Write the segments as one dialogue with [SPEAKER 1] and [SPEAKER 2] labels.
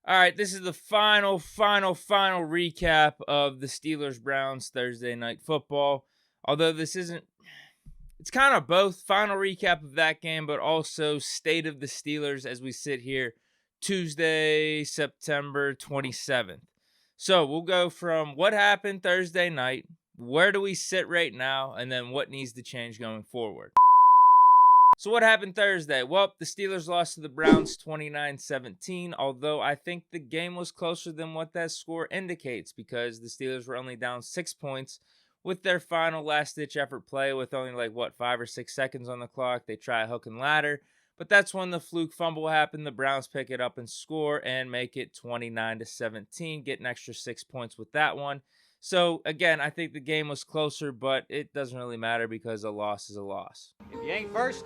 [SPEAKER 1] All right, this is the final recap of the Steelers-Browns Thursday Night Football. Although this isn't, it's kind of both final recap of that game, but also state of the Steelers as we sit here Tuesday, September 27th. So we'll go from what happened Thursday night, where do we sit right now, and then what needs to change going forward. So what happened Thursday? Well, the Steelers lost to the Browns 29-17, although I think the game was closer than what that score indicates because the Steelers were only down 6 points with their final last-ditch effort play with only 5 or 6 seconds on the clock. They try a hook and ladder, but that's when the fluke fumble happened. The Browns pick it up and score and make it 29-17, get an extra 6 points with that one. So, again, I think the game was closer, but it doesn't really matter because a loss is a loss.
[SPEAKER 2] If you ain't first,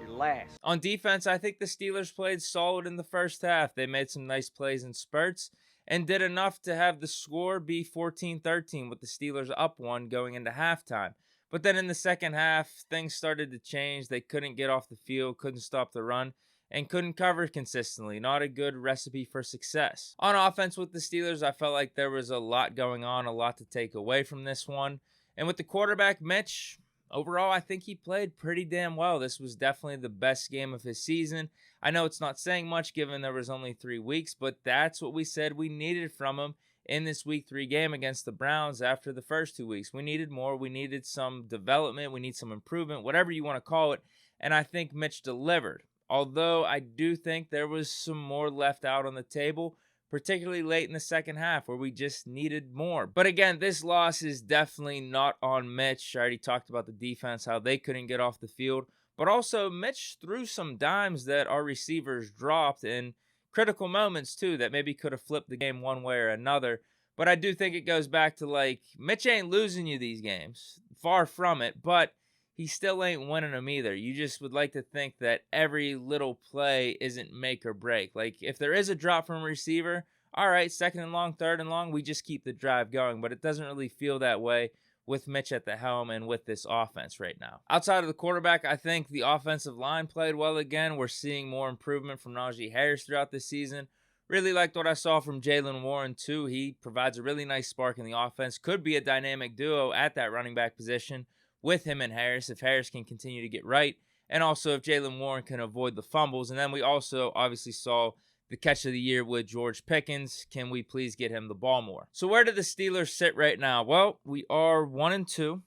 [SPEAKER 2] you're last.
[SPEAKER 1] On defense, I think the Steelers played solid in the first half. They made some nice plays in spurts and did enough to have the score be 14-13 with the Steelers up one going into halftime. But then in the second half, things started to change. They couldn't get off the field, couldn't stop the run, and couldn't cover consistently. Not a good recipe for success. On offense with the Steelers, I felt like there was a lot going on, a lot to take away from this one. And with the quarterback, Mitch, overall, I think he played pretty damn well. This was definitely the best game of his season. I know it's not saying much given there was only 3 weeks, but that's what we said we needed from him in this week 3 game against the Browns after the first 2 weeks. We needed more. We needed some development. We need some improvement, whatever you want to call it. And I think Mitch delivered. Although I do think there was some more left out on the table, particularly late in the second half where we just needed more. But again, this loss is definitely not on Mitch. I already talked about the defense, how they couldn't get off the field. But also, Mitch threw some dimes that our receivers dropped in critical moments, too, that maybe could have flipped the game one way or another. But I do think it goes back to, Mitch ain't losing you these games. Far from it. But he still ain't winning them either. You just would like to think that every little play isn't make or break. If there is a drop from a receiver, all right, 2nd and long, 3rd and long, we just keep the drive going. But it doesn't really feel that way with Mitch at the helm and with this offense right now. Outside of the quarterback, I think the offensive line played well again. We're seeing more improvement from Najee Harris throughout the season. Really liked what I saw from Jaylen Warren, too. He provides a really nice spark in the offense. Could be a dynamic duo at that running back position with him and Harris, if Harris can continue to get right, and also if Jaylen Warren can avoid the fumbles. And then we also obviously saw the catch of the year with George Pickens. Can we please get him the ball more? So where do the Steelers sit right now? Well, we are 1-2,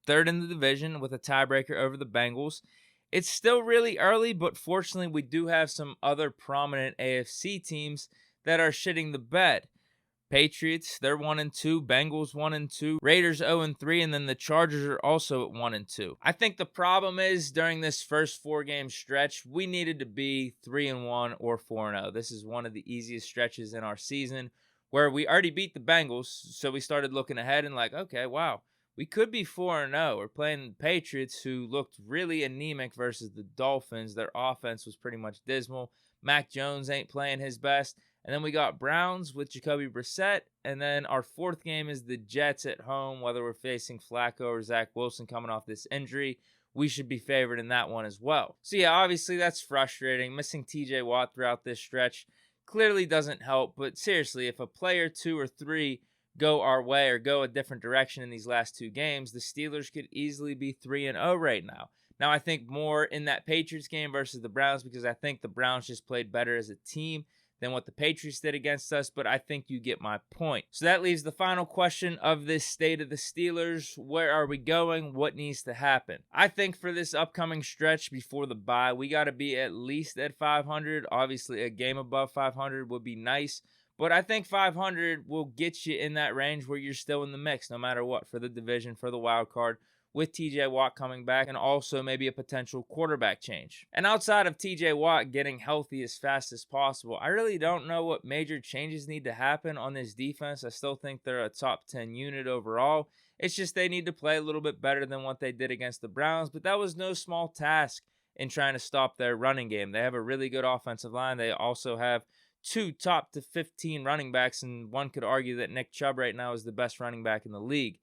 [SPEAKER 1] 3rd in the division with a tiebreaker over the Bengals. It's still really early, but fortunately we do have some other prominent AFC teams that are shitting the bed. Patriots, they're 1-2. Bengals 1-2. Raiders 0-3, and then the Chargers are also at 1-2. I think the problem is during this first 4-game stretch, we needed to be 3-1 or 4-0. This is one of the easiest stretches in our season where we already beat the Bengals, so we started looking ahead and okay, wow, we could be 4-0. We're playing the Patriots, who looked really anemic versus the Dolphins. Their offense was pretty much dismal. Mac Jones ain't playing his best. And then we got Browns with Jacoby Brissett. And then our 4th game is the Jets at home. Whether we're facing Flacco or Zach Wilson coming off this injury, we should be favored in that one as well. So yeah, obviously that's frustrating. Missing TJ Watt throughout this stretch clearly doesn't help. But seriously, if a player 2 or 3 go our way or go a different direction in these last 2 games, the Steelers could easily be 3-0 right now. Now, I think more in that Patriots game versus the Browns because I think the Browns just played better as a team than what the Patriots did against us, but I think you get my point. So that leaves the final question of this state of the Steelers. Where are we going? What needs to happen? I think for this upcoming stretch before the bye, we got to be at least at 500. Obviously, a game above 500 would be nice, but I think 500 will get you in that range where you're still in the mix no matter what for the division, for the wild card, with TJ Watt coming back and also maybe a potential quarterback change. And outside of TJ Watt getting healthy as fast as possible, I really don't know what major changes need to happen on this defense. I still think they're a top 10 unit overall. It's just they need to play a little bit better than what they did against the Browns, but that was no small task in trying to stop their running game. They have a really good offensive line. They also have 2 top to 15 running backs, and one could argue that Nick Chubb right now is the best running back in the league.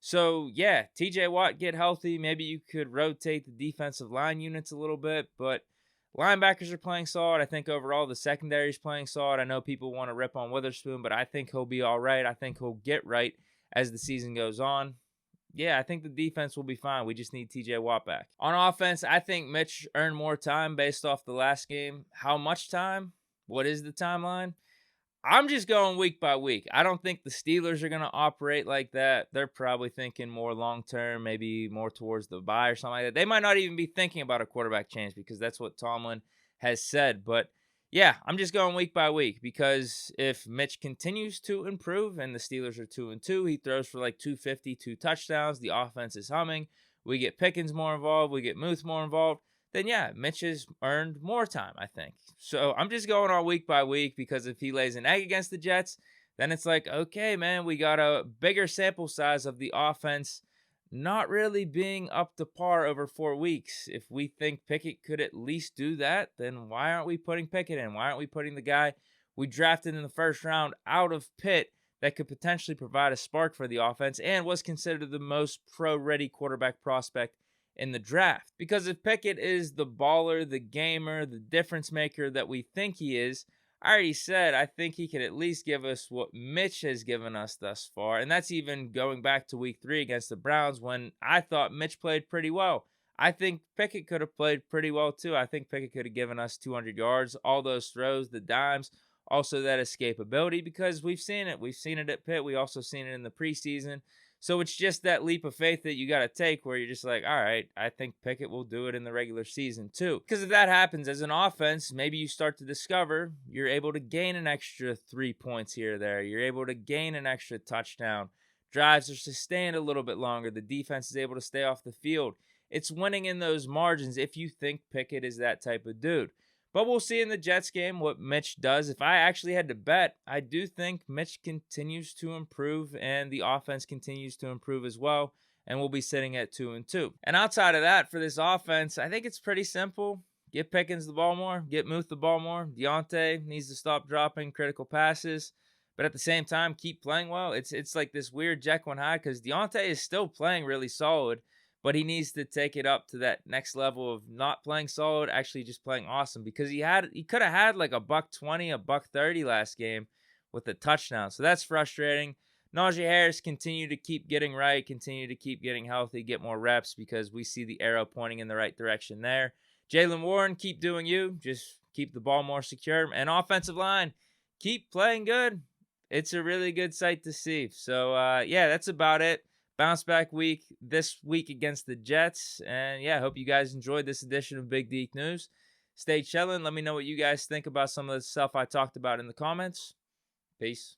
[SPEAKER 1] So, yeah, TJ Watt get healthy. Maybe you could rotate the defensive line units a little bit, but Linebackers are playing solid. I think overall the secondary is playing solid. I know people want to rip on Witherspoon, but I think he'll be all right. I think he'll get right as the season goes on. Yeah, I think the defense will be fine. We just need TJ Watt back. On offense, I think Mitch earned more time based off the last game. How much time? What is the timeline? I'm just going week by week. I don't think the Steelers are going to operate like that. They're probably thinking more long term, maybe more towards the bye or something like that. They might not even be thinking about a quarterback change because that's what Tomlin has said. But yeah, I'm just going week by week because if Mitch continues to improve and the Steelers are 2-2, he throws for like 250, 2 touchdowns. The offense is humming. We get Pickens more involved. We get Muth more involved. Then yeah, Mitch has earned more time, I think. So I'm just going on week by week because if he lays an egg against the Jets, then it's like, okay, man, we got a bigger sample size of the offense not really being up to par over 4 weeks. If we think Pickett could at least do that, then why aren't we putting Pickett in? Why aren't we putting the guy we drafted in the first round out of Pitt that could potentially provide a spark for the offense and was considered the most pro-ready quarterback prospect in the draft? Because if Pickett is the baller, the gamer, the difference maker that we think he is, I already said I think he could at least give us what Mitch has given us thus far. And that's even going back to week 3 against the Browns when I thought Mitch played pretty well. I think Pickett could have played pretty well too. I think Pickett could have given us 200 yards, all those throws, the dimes, also that escapability because we've seen it. We've seen it at Pitt. We also seen it in the preseason. So it's just that leap of faith that you got to take where you're just like, all right, I think Pickett will do it in the regular season too. Because if that happens as an offense, maybe you start to discover you're able to gain an extra 3 points here or there. You're able to gain an extra touchdown. Drives are sustained a little bit longer. The defense is able to stay off the field. It's winning in those margins if you think Pickett is that type of dude. But we'll see in the Jets game what Mitch does. If I actually had to bet, I do think Mitch continues to improve and the offense continues to improve as well. And we'll be sitting at 2-2. And outside of that, for this offense, I think it's pretty simple. Get Pickens the ball more. Get Muth the ball more. Deontay needs to stop dropping critical passes. But at the same time, keep playing well. It's like this weird Jekyll and Hyde because Deontay is still playing really solid. But he needs to take it up to that next level of not playing solid, actually just playing awesome. Because he could have had like $120, $130 last game with a touchdown. So that's frustrating. Najee Harris continue to keep getting right, continue to keep getting healthy, get more reps because we see the arrow pointing in the right direction there. Jaylen Warren, keep doing you. Just keep the ball more secure. And offensive line, keep playing good. It's a really good sight to see. So, yeah, that's about it. Bounce back week this week against the Jets. And yeah, I hope you guys enjoyed this edition of Big Deke News. Stay chillin'. Let me know what you guys think about some of the stuff I talked about in the comments. Peace.